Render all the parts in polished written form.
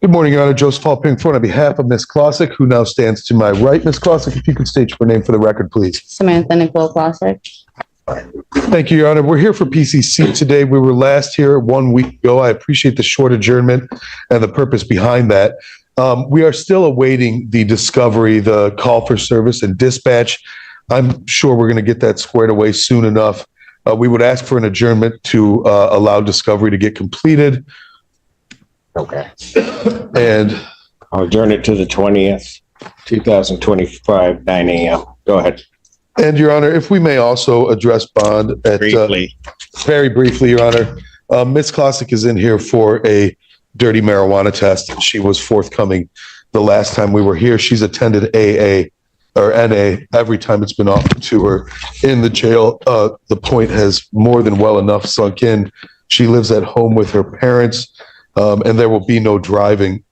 Good morning, Your Honor. Joseph Paul Pinkthorne on behalf of Ms. Klossick, who now stands to my right. Ms. Klossick, if you could state your name for the record, please. Samantha Nicole Klossick. Thank you, Your Honor. We're here for PCC today. We were last here 1 week ago. I appreciate the short adjournment and the purpose behind that. We are still awaiting the discovery, the call for service and dispatch. I'm sure we're going to get that squared away soon enough. We would ask for an adjournment to allow discovery to get completed. Okay. And I'll adjourn it to the 20th, 2025, 9 a.m. Go ahead. And Your Honor, if we may also address bond at Briefly. very briefly, Your Honor, Ms. Klossick is in here for a dirty marijuana test. She was forthcoming the last time we were here. She's attended AA or NA every time it's been offered to her in the jail. The point has more than well enough sunk in. She lives at home with her parents, and there will be no driving.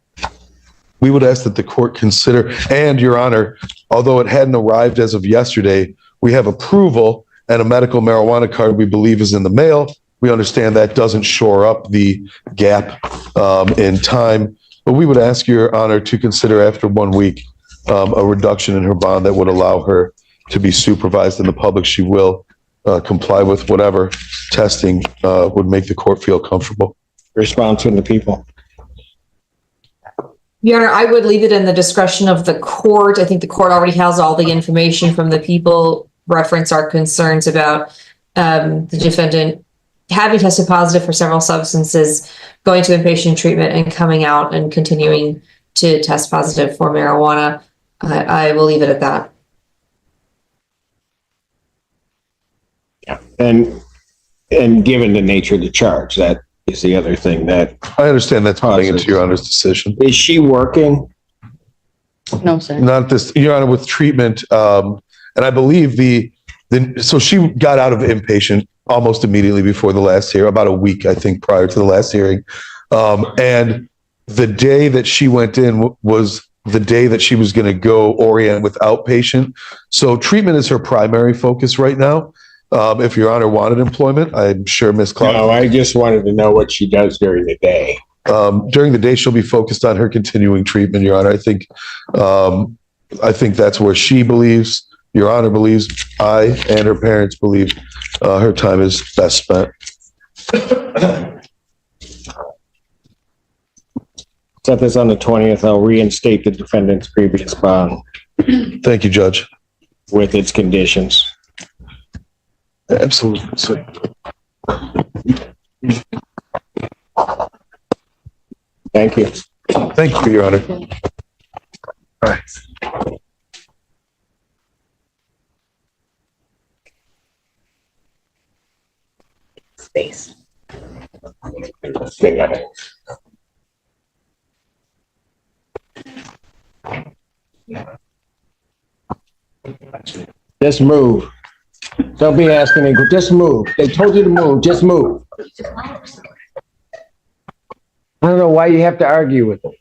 We would ask that the court consider, and Your Honor, although it hadn't arrived as of yesterday, we have approval and a medical marijuana card we believe is in the mail. We understand that doesn't shore up the gap in time, but we would ask Your Honor to consider after 1 week a reduction in her bond that would allow her to be supervised in the public. She will comply with whatever testing would make the court feel comfortable. Response from the people. Your Honor, I would leave it in the discretion of the court. I think the court already has all the information from the people. Reference our concerns about the defendant having tested positive for several substances, going to inpatient treatment and coming out and continuing to test positive for marijuana. I will leave it at that. Yeah. And given the nature of the charge, that is the other thing that I understand that's playing into Your Honor's decision. is she working? No, sir. Not this, Your Honor, with treatment. And I believe so she got out of inpatient almost immediately before the last hearing, about a week, I think, prior to the last hearing. And the day that she went in was the day that she was going to go orient with outpatient. So treatment is her primary focus right now. If Your Honor wanted employment, I'm sure Ms. Clark. No, I just wanted to know what she does during the day. During the day, she'll be focused on her continuing treatment, Your Honor. I think that's where she believes, Your Honor believes, I and her parents believe her time is best spent. Set this on the 20th. I'll reinstate the defendant's previous bond Thank you, Judge. with its conditions. Absolutely. Thank you. Thank you, Your Honor. All right. Space. Just move. Don't be asking me. Just move. They told you to move. Just move. I don't know why you have to argue with them.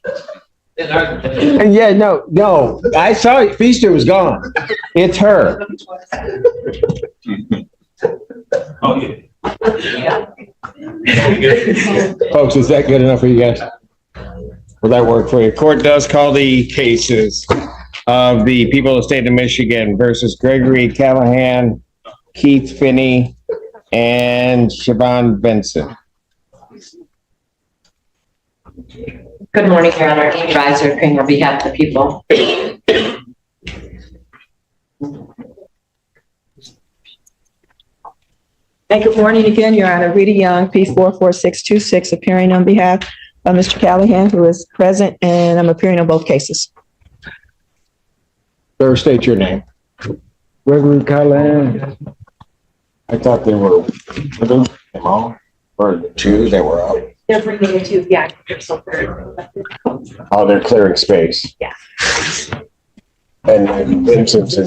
Yeah, no. I saw it. Feaster was gone. It's her. Oh, yeah. Folks, is that good enough for you guys? Will that work for you? Court does call the cases of the people of the state of Michigan versus Gregory Callahan, Keith Finney, and Siobhan Benson. Good morning, Your Honor. Amy Reiser, appearing on behalf of the people. And good morning again, Your Honor. Rita Young, P44626, appearing on behalf of Mr. Callahan, who is present, and I'm appearing on both cases. Sir, state your name. Gregory Callahan. I thought they were them all, or two that were out. They're bringing it to, yeah. Oh, they're clearing space. Yeah. And Simpson.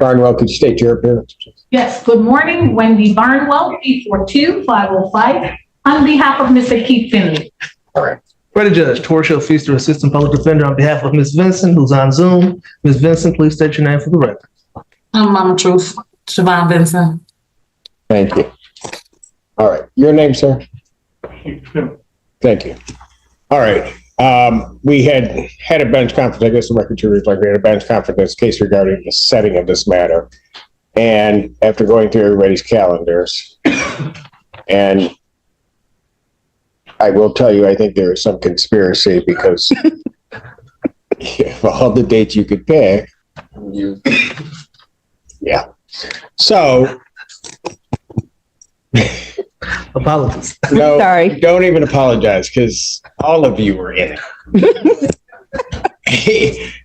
Barnwell, could you state your appearance? Yes, good morning, Wendy Barnwell, P42505, on behalf of Mr. Keith Finley. Ready, Judge. Torshell Feaster, Assistant Public Defender, on behalf of Ms. Vincent, who's on Zoom. Ms. Vincent, please state your name for the record. I'm Mama Truth, Siobhan Benson. Thank you. All right, your name, sir? Thank you. All right, we had a bench conference, I guess the record should reflect, we had a bench conference in this case regarding the setting of this matter. And after going through everybody's calendars, and I will tell you, I think there is some conspiracy because of all the dates you could pick, yeah. So, Apologies. no, Sorry. don't even apologize because all of you were in it.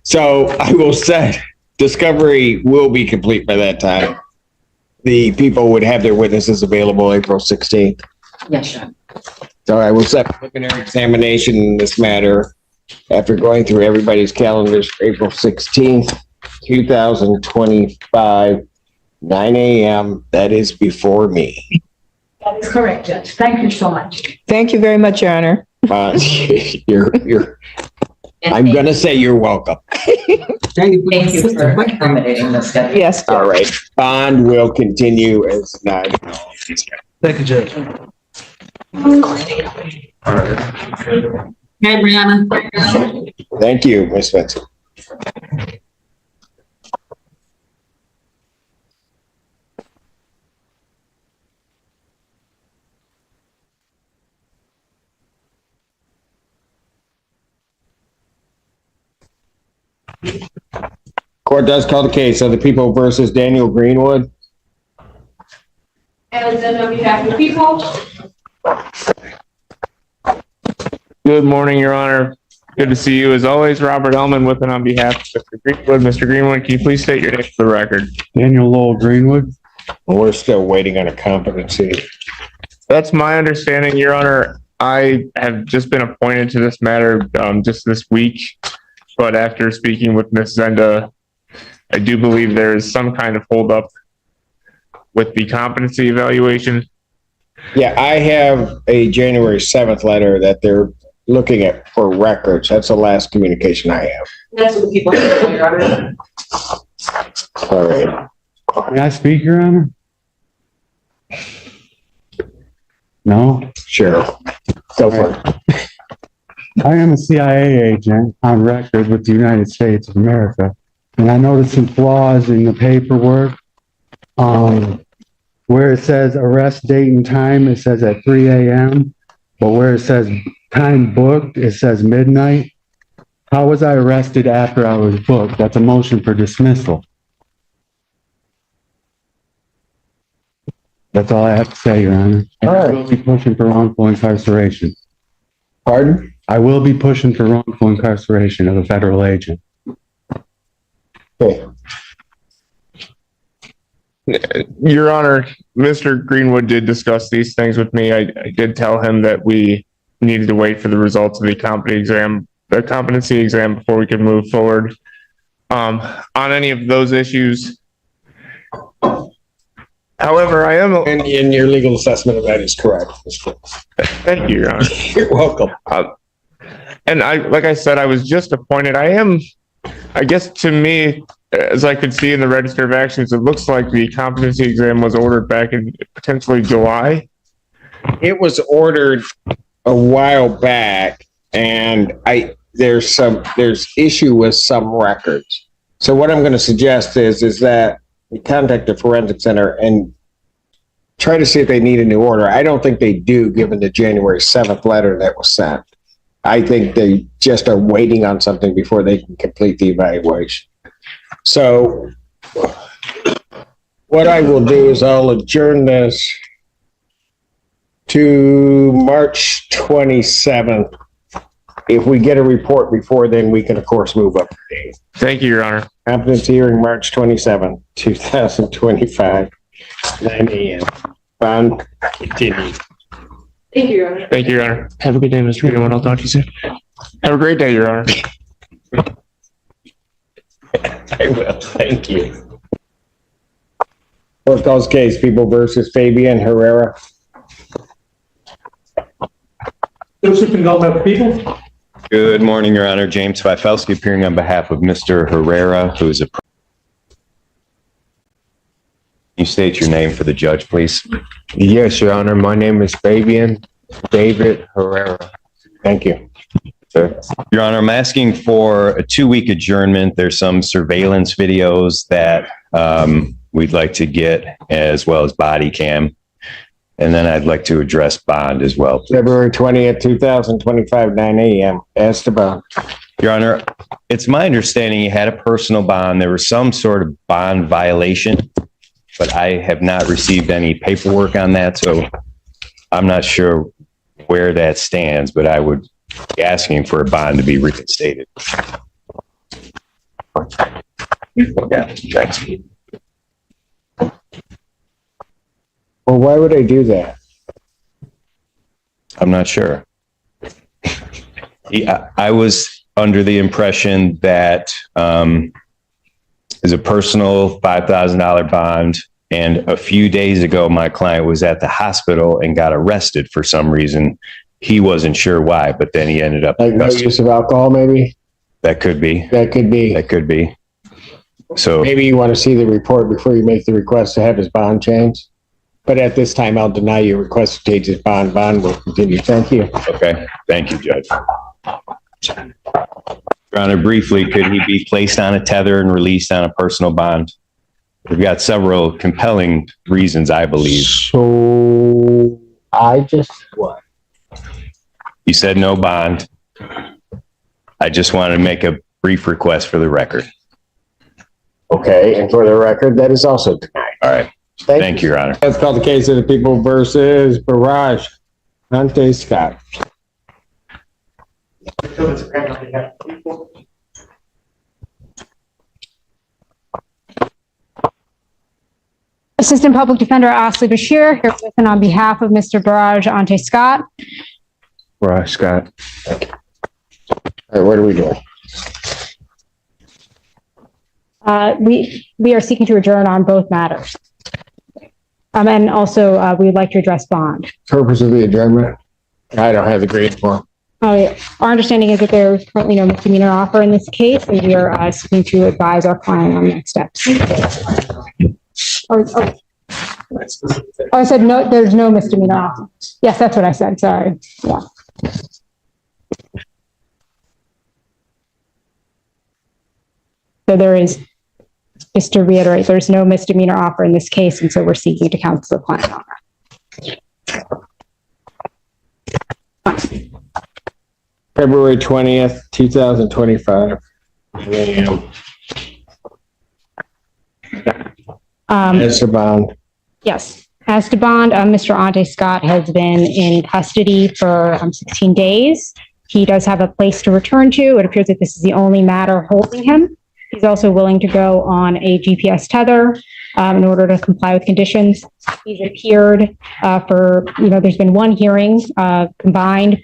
So I will say discovery will be complete by that time. The people would have their witnesses available April 16th. Yes, sir. So I will set preliminary examination in this matter after going through everybody's calendars for April 16th, 2025, 9 a.m. That is before me. That is correct, Judge. Thank you so much. Thank you very much, Your Honor. I'm gonna say you're welcome. Thank you for accommodating the schedule. Yes. All right, bond will continue as not. Thank you, Judge. Hey, Brianna. Thank you, Ms. Spencer. Court does call the case of the people versus Daniel Greenwood. And then on behalf of the people, Good morning, Your Honor. Good to see you. As always, Robert Ellman with and on behalf of Mr. Greenwood. Mr. Greenwood, can you please state your name for the record? Daniel Lowell Greenwood. We're still waiting on a competency. That's my understanding, Your Honor. I have just been appointed to this matter just this week, but after speaking with Ms. Zenda, I do believe there is some kind of holdup with the competency evaluation. Yeah, I have a January 7th letter that they're looking at for records. That's the last communication I have. that's what the people have, Your Honor. All right. May I speak, Your Honor? No? Sure. Go for it. I am a CIA agent on record with the United States of America, and I noticed some flaws in the paperwork. Where it says arrest date and time, it says at 3 a.m., but where it says time booked, it says midnight. How was I arrested after I was booked? That's a motion for dismissal. That's all I have to say, Your Honor. And I will be pushing for wrongful incarceration. Pardon? I will be pushing for wrongful incarceration of a federal agent. Okay. Your Honor, Mr. Greenwood did discuss these things with me. I did tell him that we needed to wait for the results of the competency exam before we could move forward on any of those issues. However, I am. And your legal assessment of that is correct. Thank you, Your Honor. You're welcome. And like I said, I was just appointed. I guess to me, as I could see in the Register of Actions, it looks like the competency exam was ordered back in potentially July. It was ordered a while back, and there's issue with some records. So what I'm going to suggest is that you contact the Forensic Center and try to see if they need a new order. I don't think they do, given the January 7th letter that was sent. I think they just are waiting on something before they can complete the evaluation. So what I will do is I'll adjourn this to March 27th. If we get a report before then, we can, of course, move up the date. Thank you, Your Honor. Competency hearing March 27th, 2025, 9 a.m. Bond continued. Thank you, Your Honor. Thank you, Your Honor. Have a good day, Mr. Greenwood. I'll talk to you soon. Have a great day, Your Honor. I will. Thank you. Court calls case People versus Fabian Herrera. Joseph and Galt, people. Good morning, Your Honor. James Fifelski appearing on behalf of Mr. Herrera, who is a... Can you state your name for the judge, please? Yes, Your Honor. My name is Fabian David Herrera. Thank you. Sir. Your Honor, I'm asking for a 2-week adjournment. There's some surveillance videos that we'd like to get, as well as body cam. And then I'd like to address bond as well. February 20th, 2025, 9 a.m. Esteban. Your Honor, it's my understanding you had a personal bond. There was some sort of bond violation, but I have not received any paperwork on that, so I'm not sure where that stands, but I would be asking for a bond to be reinstated. Yeah, thanks. Well, why would I do that? I'm not sure. I was under the impression that is a personal $5,000 bond. And a few days ago, my client was at the hospital and got arrested for some reason. He wasn't sure why, but then he ended up. Like no use of alcohol, maybe? That could be. That could be. That could be. So maybe you want to see the report before you make the request to have his bond changed. But at this time, I'll deny your request to change his bond. Bond will continue. Thank you. Okay. Thank you, Judge. Your Honor, briefly, could he be placed on a tether and released on a personal bond? We've got several compelling reasons, I believe. So I just what? You said no bond. I just want to make a brief request for the record. Okay, and for the record, that is also denied. All right. Thank you, Your Honor. Let's call the case of the People versus Barrage Scott. Assistant Public Defender Ashley Bashir here with and on behalf of Mr. Barrage Scott. Barrage Scott. All right, what are we doing? We are seeking to adjourn on both matters. And also, we would like to address bond. Purpose of the adjournment? I don't have the grade form. Oh, yeah. Our understanding is that there is currently no misdemeanor offer in this case, and we are seeking to advise our client on next steps. I said no, there's no misdemeanor offer. Yes, that's what I said. Sorry. Yeah. So there is, just to reiterate, there's no misdemeanor offer in this case, and so we're seeking to counsel the client on that. February 20th, 2025. Esteban. Yes. Esteban, Mr. Scott has been in custody for 16 days. He does have a place to return to. It appears that this is the only matter holding him. He's also willing to go on a GPS tether in order to comply with conditions. He's appeared there's been one hearing combined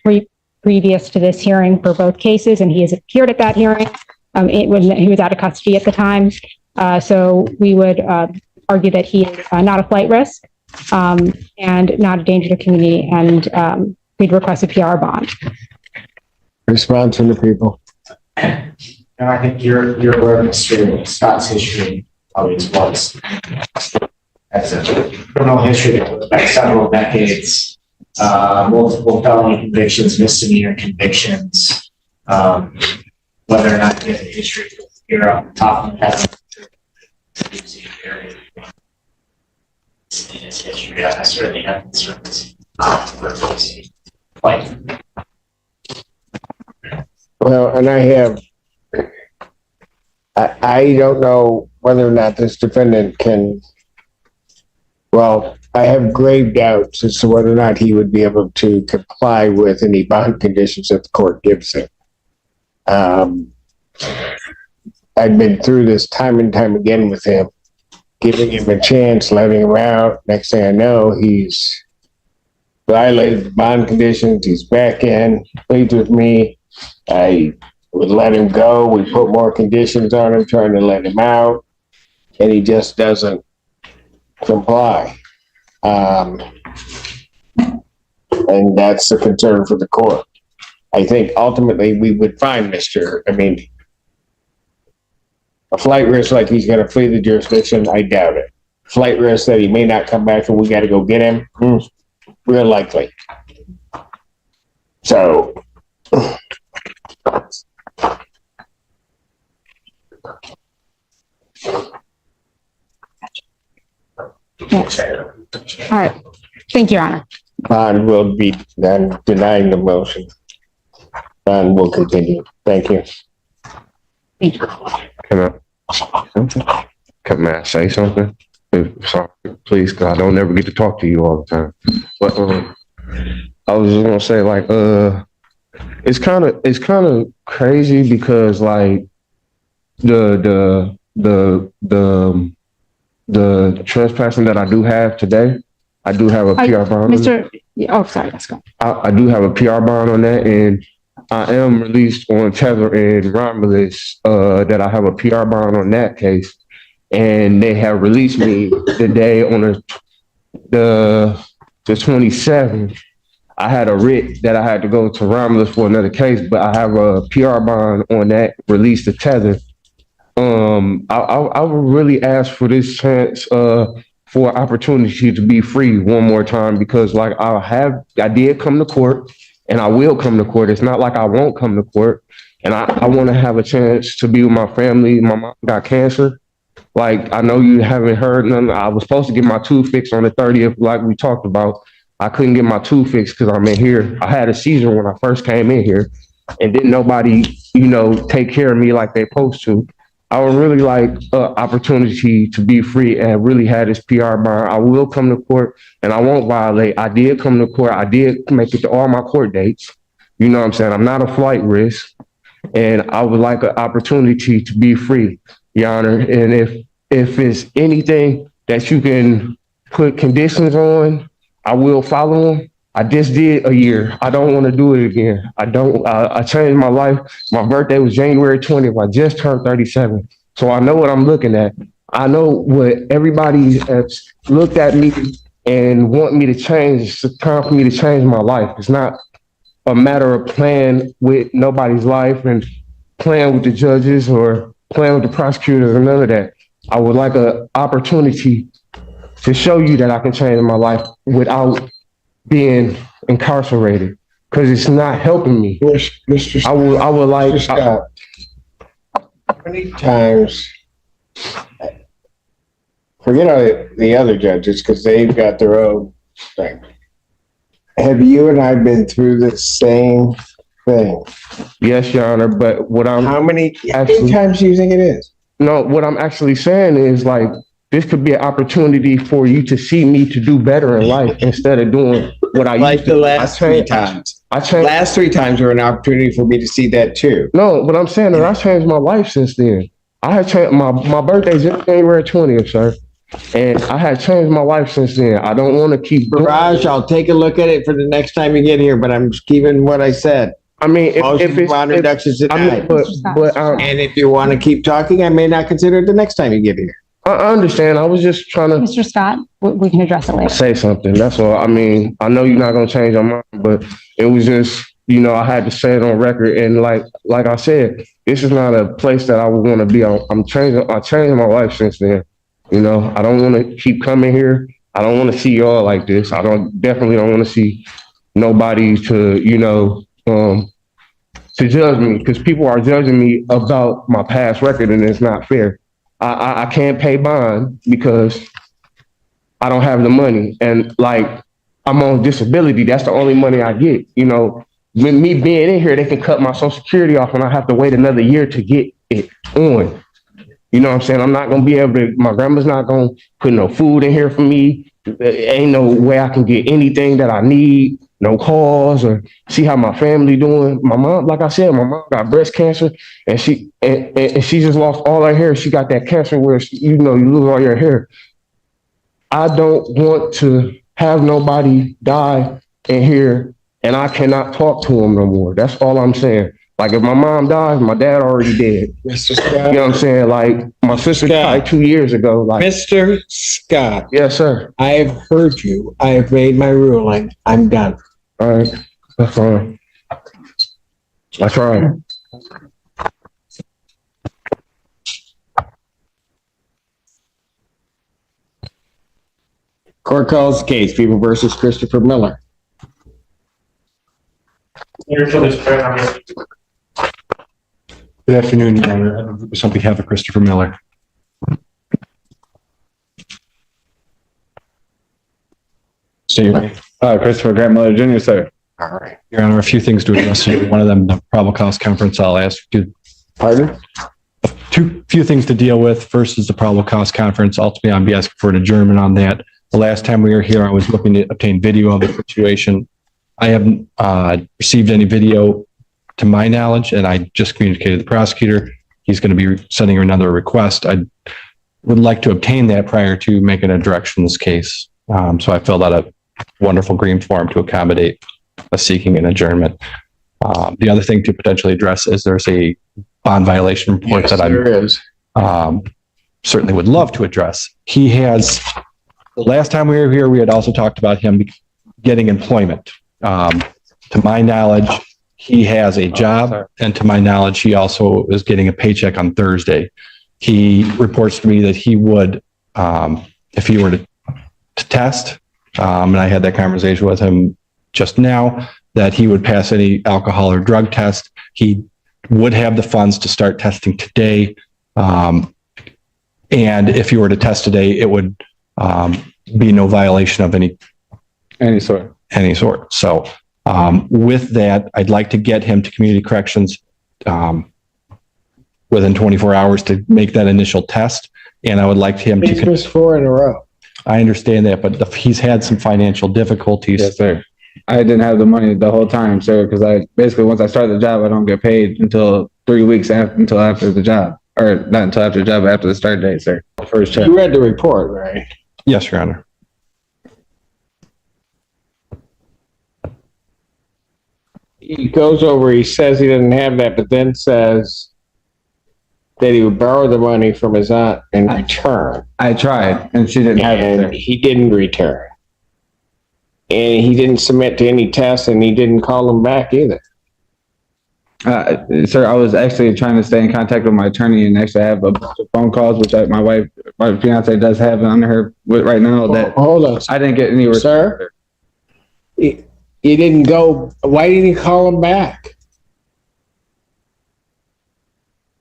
previous to this hearing for both cases, and he has appeared at that hearing. He was out of custody at the time. So we would argue that he is not a flight risk and not a danger to community, and we'd request a PR bond. Response from the people. And I think you're aware of Mr. Scott's history, probably as well as a criminal history that goes back several decades, multiple felony convictions, misdemeanor convictions, whether or not he has a history here on the top of the head. In his history, I certainly have concerns for like. Well, and I don't know whether or not this defendant can, well, I have grave doubts as to whether or not he would be able to comply with any bond conditions that the court gives him. I've been through this time and time again with him, giving him a chance, letting him out. Next thing I know, he's violated the bond conditions. He's back in, pleads with me. I would let him go. We put more conditions on him, trying to let him out. And he just doesn't comply. And that's the concern for the court. I think ultimately we would find a flight risk like he's gonna flee the jurisdiction, I doubt it. Flight risk that he may not come back and we gotta go get him, real likely. So. Yes. All right. Thank you, Your Honor. Bond will be then denying the motion. Bond will continue. Thank you. Thank you. May I say something? Sorry, please, because I don't ever get to talk to you all the time. But I was just gonna say, like, it's kind of crazy because, like, the trespassing that I do have today, I do have a PR bond. Sorry, let's go. I do have a PR bond on that, and I am released on tether and Romulus, that I have a PR bond on that case. And they have released me the day on the 27th. I had a writ that I had to go to Romulus for another case, but I have a PR bond on that, release the tether. I would really ask for this chance, for opportunity to be free one more time, because like I did come to court and I will come to court. It's not like I won't come to court, and I want to have a chance to be with my family. My mom got cancer. Like, I know you haven't heard none. I was supposed to get my tooth fixed on the 30th, like we talked about. I couldn't get my tooth fixed because I'm in here. I had a seizure when I first came in here, and didn't nobody, take care of me like they supposed to. I would really like an opportunity to be free and really have this PR bond. I will come to court and I won't violate. I did come to court. I did make it to all my court dates. You know what I'm saying? I'm not a flight risk, and I would like an opportunity to be free, Your Honor. And if it's anything that you can put conditions on, I will follow them. I just did a year. I don't want to do it again. I changed my life. My birthday was January 20th. I just turned 37. So I know what I'm looking at. I know what everybody has looked at me and want me to change. It's time for me to change my life. It's not a matter of playing with nobody's life and playing with the judges or playing with the prosecutors or none of that. I would like an opportunity to show you that I can change my life without being incarcerated, because it's not helping me. Mr. I would like. Scott, how many times? Forget the other judges because they've got their own thing. Have you and I been through the same thing? Yes, Your Honor. But how many times do you think it is? No, what I'm actually saying is, like, this could be an opportunity for you to see me to do better in life instead of doing what I used to. The last three times. Last 3 times were an opportunity for me to see that too. No, but I'm saying that I changed my life since then. I had changed my birthday's January 20th, sir. And I had changed my life since then. I don't want to keep Barrage, I'll take a look at it for the next time you get here, but I'm keeping what I said. I mean, if it's reductions tonight. And if you want to keep talking, I may not consider it the next time you get here. I understand. I was just trying to Mr. Scott, we can address it later. say something. That's all. I mean, I know you're not going to change your mind, but it was just, I had to say it on record. And like I said, this is not a place that I would want to be. I changed my life since then. I don't want to keep coming here. I don't want to see y'all like this. I definitely don't want to see nobody to judge me, because people are judging me about my past record, and it's not fair. I can't pay bond because I don't have the money, and like, I'm on disability. That's the only money I get. With me being in here, they can cut my Social Security off, and I have to wait another year to get it on. You know what I'm saying? I'm not gonna be able to. My grandma's not gonna put no food in here for me. There ain't no way I can get anything that I need. No calls or see how my family doing. My mom, like I said, my mom got breast cancer, and she just lost all her hair. She got that cancer where you lose all your hair. I don't want to have nobody die in here, and I cannot talk to them no more. That's all I'm saying. Like if my mom dies, my dad already dead. Mr. Scott. You know what I'm saying? Like my sister died 2 years ago. Like, Mr. Scott, yes, sir. I have heard you. I have made my ruling. I'm done. All right, that's fine. That's right. Court calls the case, People versus Christopher Miller. Good afternoon, Your Honor. On behalf of Christopher Miller. State your name. Christopher Grant Miller Jr., sir. All right. Your Honor, a few things to address here. One of them, the probable cause conference, I'll ask you. Pardon? Few things to deal with. First is the probable cause conference. Ultimately, I'll be asking for an adjournment on that. The last time we were here, I was looking to obtain video of the situation. I haven't received any video to my knowledge, and I just communicated to the prosecutor. He's going to be sending her another request. I would like to obtain that prior to making a direction in this case. So I filled out a wonderful green form to accommodate a seeking an adjournment. The other thing to potentially address is there's a bond violation report that I certainly would love to address. He has, the last time we were here, we had also talked about him getting employment. To my knowledge, he has a job, and to my knowledge, he also is getting a paycheck on Thursday. He reports to me that he would, if he were to test, and I had that conversation with him just now, that he would pass any alcohol or drug test. He would have the funds to start testing today. And if he were to test today, it would be no violation of any sort. So with that, I'd like to get him to community corrections within 24 hours to make that initial test. And I would like him to. He's missed 4 in a row. I understand that, but he's had some financial difficulties. Yes, sir. I didn't have the money the whole time, sir, because I basically, once I start the job, I don't get paid until 3 weeks until after the job, or not until after the job, after the start date, sir. First check. You read the report, right? Yes, Your Honor. He goes over, he says he doesn't have that, but then says that he would borrow the money from his aunt in return. I tried, and she didn't have it, sir. He didn't return. And he didn't submit to any tests, and he didn't call him back either. Sir, I was actually trying to stay in contact with my attorney and actually have a bunch of phone calls, which my fiance does have on her right now. That hold on, I didn't get any. Sir, you didn't go. Why didn't you call him back?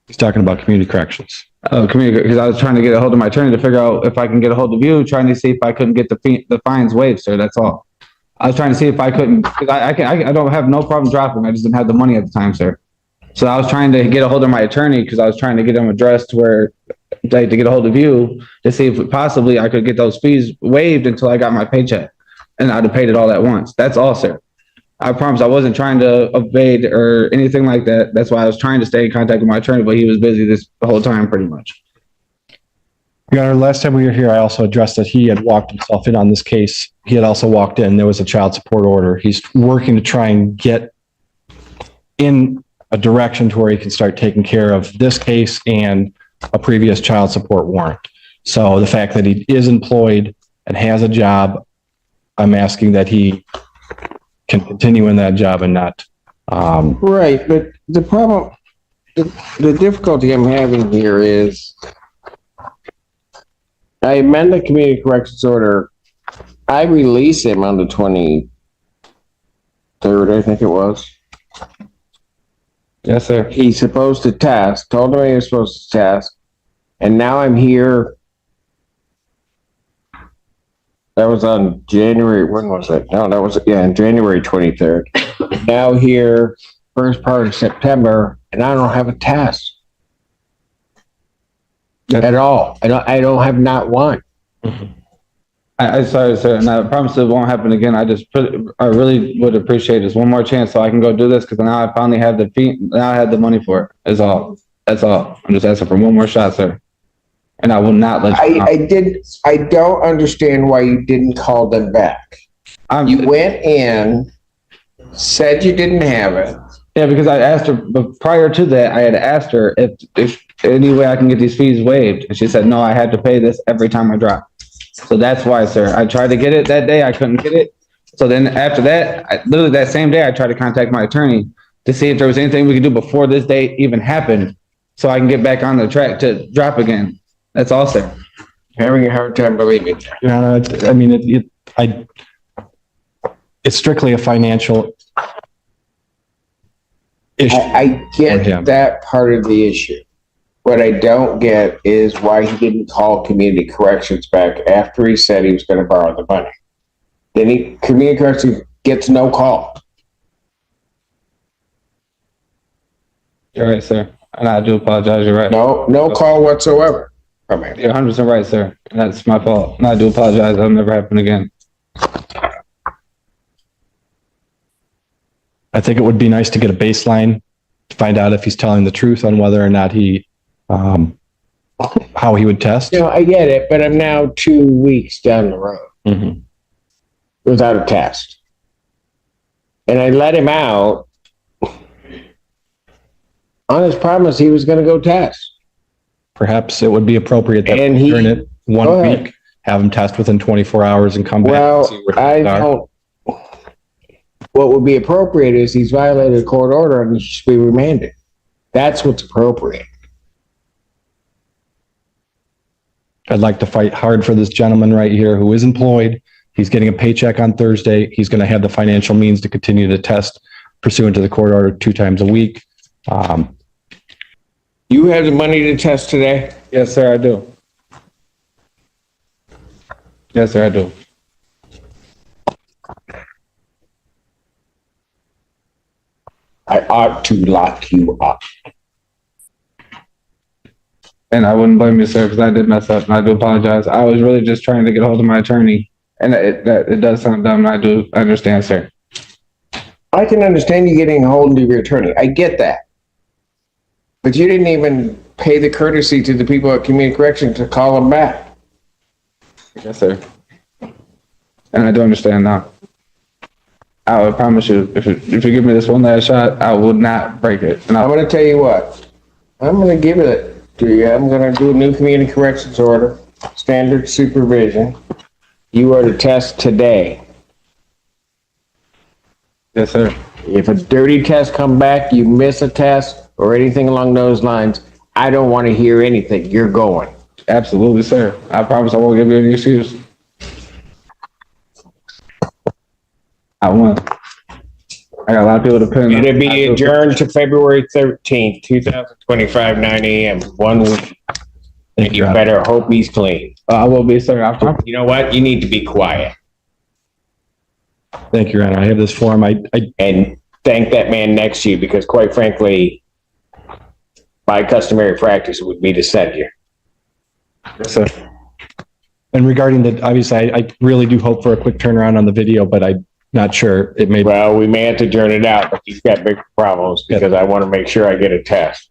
He's talking about community corrections. Because I was trying to get a hold of my attorney to figure out if I can get a hold of you, trying to see if I couldn't get the fines waived, sir. That's all. I was trying to see if I couldn't, because I don't have no problem dropping. I just didn't have the money at the time, sir. So I was trying to get a hold of my attorney because I was trying to get him addressed to where, like, to get a hold of you to see if possibly I could get those fees waived until I got my paycheck, and I'd have paid it all at once. That's all, sir. I promise I wasn't trying to evade or anything like that. That's why I was trying to stay in contact with my attorney, but he was busy the whole time pretty much. Your Honor, last time we were here, I also addressed that he had walked himself in on this case. He had also walked in. There was a child support order. He's working to try and get in a direction to where he can start taking care of this case and a previous child support warrant. So the fact that he is employed and has a job, I'm asking that he can continue in that job and not. Right, but the problem, the difficulty I'm having here is I amend the community corrections order. I release him on the 23rd, I think it was. Yes, sir. He's supposed to test, told him he was supposed to test, and now I'm here. That was on January, when was it? No, that was, on January 23rd. Now here, first part of September, and I don't have a test. At all. I don't have not one. I'm sorry, sir, and I promise it won't happen again. I really would appreciate this one more chance so I can go do this, because now I finally have now I have the money for it. Is all. That's all. I'm just asking for one more shot, sir. And I will not let you. I don't understand why you didn't call them back. You went in, said you didn't have it, Yeah, because I asked her, but prior to that, I had asked her if any way I can get these fees waived. And she said, no, I had to pay this every time I drop. So that's why, sir. I tried to get it that day. I couldn't get it. So then after that, literally that same day, I tried to contact my attorney to see if there was anything we could do before this date even happened so I can get back on the track to drop again. That's all, sir. Having a hard time believing. Your Honor, I mean, it's strictly a financial issue. I get that part of the issue. What I don't get is why he didn't call community corrections back after he said he was going to borrow the money. Then community corrections gets no call. You're right, sir. And I do apologize. You're right. No call whatsoever. You're 100% right, sir. And that's my fault. And I do apologize. That'll never happen again. I think it would be nice to get a baseline to find out if he's telling the truth on whether or not how he would test. I get it, but I'm now 2 weeks down the road without a test. And I let him out on his promise he was going to go test. Perhaps it would be appropriate that And during it 1 week, have him test within 24 hours and come back and see where things are. What would be appropriate is he's violated a court order and he should be remanded. That's what's appropriate. I'd like to fight hard for this gentleman right here who is employed. He's getting a paycheck on Thursday. He's going to have the financial means to continue to test pursuant to the court order 2 times a week. You have the money to test today? Yes, sir, I do. Yes, sir, I do. I ought to lock you up. And I wouldn't blame you, sir, because I did mess up, and I do apologize. I was really just trying to get a hold of my attorney, and it does sound dumb, and I do understand, sir. I can understand you getting a hold of your attorney. I get that. But you didn't even pay the courtesy to the people at community correction to call them back. Yes, sir. And I do understand now. I would promise you, if you give me this one last shot, I will not break it. And I'm going to tell you what. I'm going to give it to you. I'm going to do a new community corrections order, standard supervision. You are to test today. Yes, sir. If a dirty test come back, you miss a test or anything along those lines, I don't want to hear anything. You're going. Absolutely, sir. I promise I won't give you any excuse. I won't. I got a lot of people to pin. It'll be adjourned to February 13th, 2025, 9 a.m. 1 week. And you better hope he's clean. I will be, sir. You know what? You need to be quiet. Thank you, Your Honor. I have this form. And thank that man next to you, because quite frankly, my customary practice would be to send you. Yes, sir. And regarding the, obviously, I really do hope for a quick turnaround on the video, but I'm not sure. It may. Well, we may have to adjourn it out, but he's got bigger problems because I want to make sure I get a test.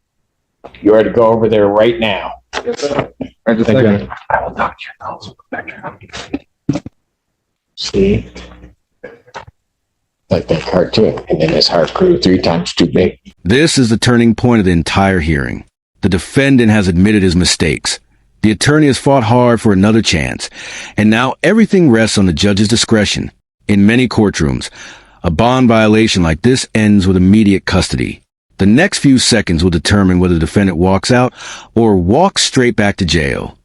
You are to go over there right now. Yes, sir. Thank you, Your Honor. I will talk to your calls back. See? Like that cartoon, and then his heart grew 3 times too big. This is the turning point of the entire hearing. The defendant has admitted his mistakes. The attorney has fought hard for another chance. And now everything rests on the judge's discretion. In many courtrooms, a bond violation like this ends with immediate custody. The next few seconds will determine whether the defendant walks out or walks straight back to jail.